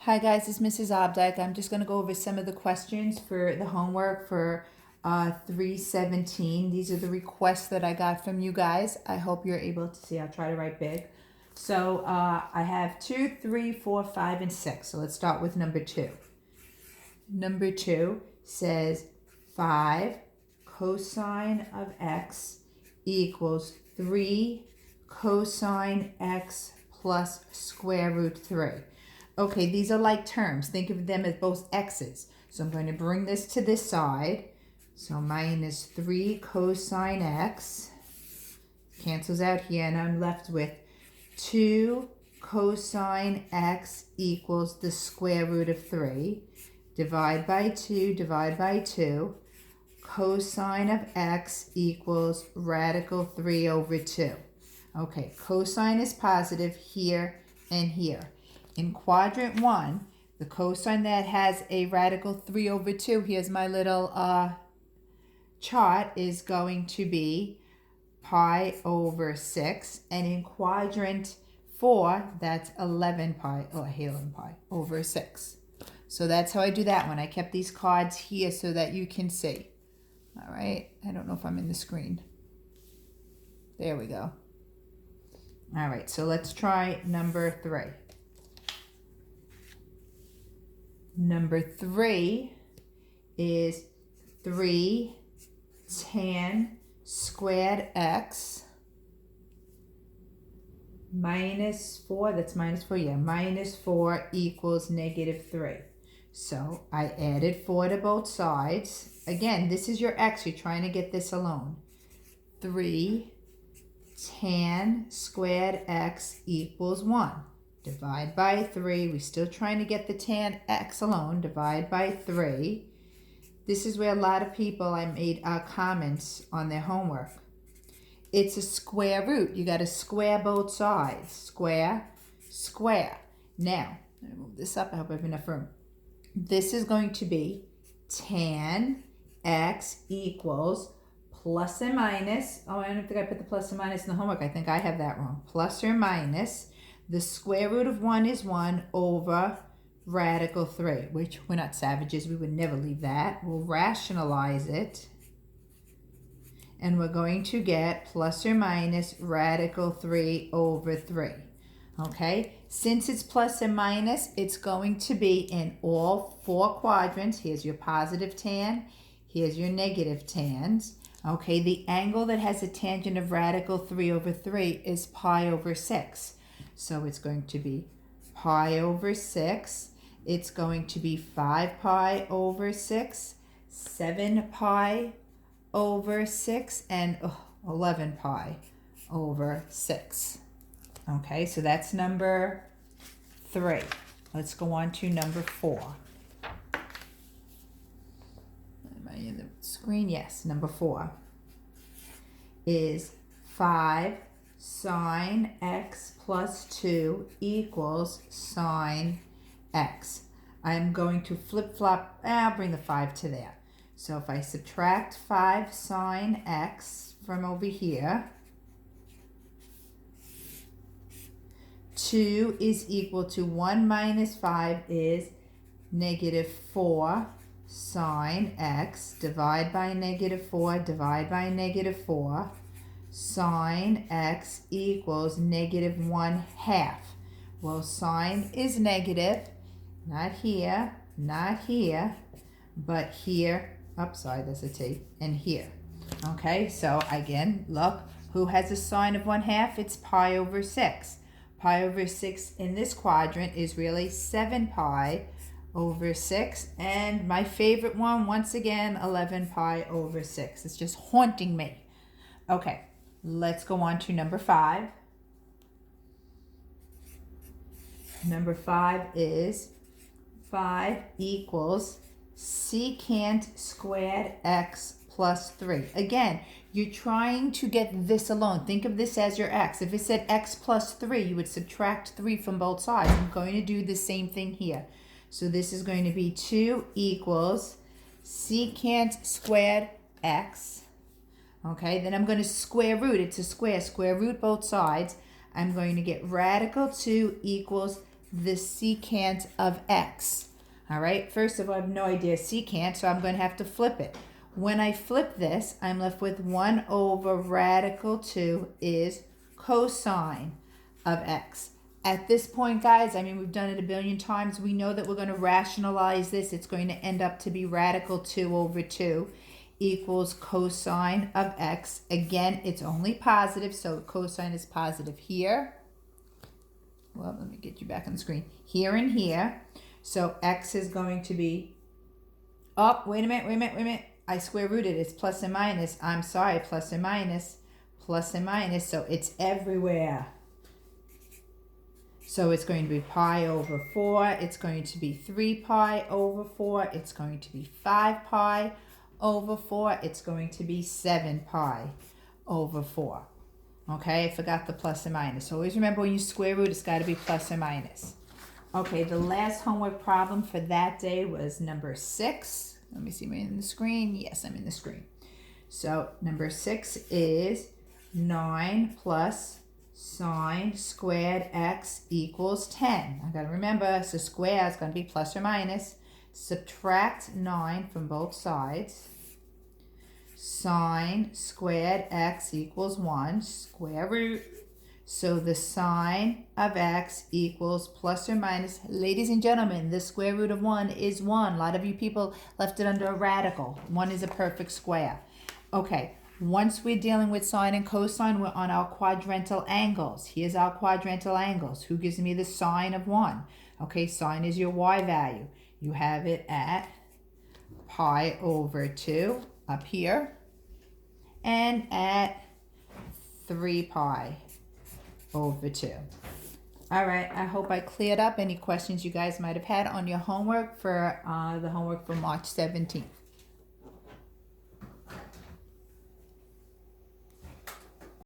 Hi guys, it's Mrs. Obdyke. I'm just going to go over some of the questions for the homework for 317. These are the requests that I got from you guys. I hope you're able to see. I'll try to write big. So I have 2, 3, 4, 5, and 6. So let's start with number 2. Number 2 says 5 cosine of x equals 3 cosine x plus square root 3. Okay, these are like terms. Think of them as both x's. So I'm going to bring this to this side. So minus 3 cosine x cancels out here, and I'm left with 2 cosine x equals the square root of 3. Divide by 2, divide by 2. Cosine of x equals radical 3 over 2. Okay, cosine is positive here and here. In quadrant 1, the cosine that has a radical 3 over 2, here's my little chart, is going to be pi over 6. And in quadrant 4, that's 11 pi, oh I hate 11 pi, over 6. So that's how I do that one. I kept these cards here so that you can see. All right, I don't know if I'm in the screen. There we go. All right, so let's try number 3. Number 3 is 3 tan squared x minus 4, that's minus 4, yeah, minus 4 equals negative 3. So I added 4 to both sides. Again, this is your x, you're trying to get this alone. 3 tan squared x equals 1. Divide by 3. We're still trying to get the tan x alone. Divide by 3. This is where a lot of people, I made comments on their homework. It's a square root. You got to square both sides. Square, square. Now, I'm going to move this up. I hope I have enough room. This is going to be tan x equals plus or minus. Oh, I don't think I put the plus or minus in the homework. I think I have that wrong. Plus or minus. The square root of 1 is 1 over radical 3, which we're not savages. We would never leave that. We'll rationalize it. And we're going to get plus or minus radical 3 over 3. Okay? Since it's plus or minus, it's going to be in all 4 quadrants. Here's your positive tan. Here's your negative tans. Okay? The angle that has a tangent of radical 3 over 3 is pi over 6. So it's going to be pi over 6. It's going to be 5 pi over 6, 7 pi over 6, and 11 pi over 6. Okay, so that's number 3. Let's go on to number 4. Am I in the screen? Yes, number 4 is 5 sine x plus 2 equals sine x. I'm going to flip-flop, I'll bring the 5 to there. So if I subtract 5 sine x from over here, 2 is equal to 1 minus 5 is negative 4 sine x. Divide by negative 4, divide by negative 4. Sine x equals negative 1/2. Well, sine is negative, not here, not here, but here, upside, there's a T, and here. Okay, so again, look, who has a sine of 1/2? It's pi over 6. Pi over 6 in this quadrant is really 7 pi over 6. And my favorite one, once again, 11 pi over 6. It's just haunting me. Okay. Let's go on to number 5. Number 5 is 5 equals secant squared x plus 3. Again, you're trying to get this alone. Think of this as your x. If it said x plus 3, you would subtract 3 from both sides. I'm going to do the same thing here. So this is going to be 2 equals secant squared x. Okay, then I'm going to square root. It's a square. Square root both sides. I'm going to get radical 2 equals the secant of x. All right, first of all, I have no idea secant, so I'm going to have to flip it. When I flip this, I'm left with 1 over radical 2 is cosine of x. At this point, guys, I mean, we've done it a billion times. We know that we're going to rationalize this. It's going to end up to be radical 2 over 2 equals cosine of x. Again, it's only positive, so cosine is positive here. Well, let me get you back on the screen. Here and here. So x is going to be, oh, wait a minute. I square rooted. It's plus and minus. I'm sorry, plus and minus. So it's everywhere. So it's going to be pi over 4. It's going to be 3 pi over 4. It's going to be 5 pi over 4. It's going to be 7 pi over 4. Okay, I forgot the plus and minus. So always remember when you square root, it's got to be plus or minus. Okay, the last homework problem for that day was number 6. Let me see, am I in the screen? Yes, I'm in the screen. So number 6 is 9 plus sine squared x equals 10. I gotta remember, so square is gonna be plus or minus. Subtract 9 from both sides. Sine squared x equals 1, square root. So the sine of x equals plus or minus. Ladies and gentlemen, the square root of 1 is 1. A lot of you people left it under a radical. 1 is a perfect square. Okay, once we're dealing with sine and cosine, we're on our quadrantal angles. Here's our quadrantal angles. Who gives me the sine of 1? Okay, sine is your y value. You have it at pi over 2 up here and at 3 pi over 2. All right, I hope I cleared up any questions you guys might have had on your homework for the homework for March 17th.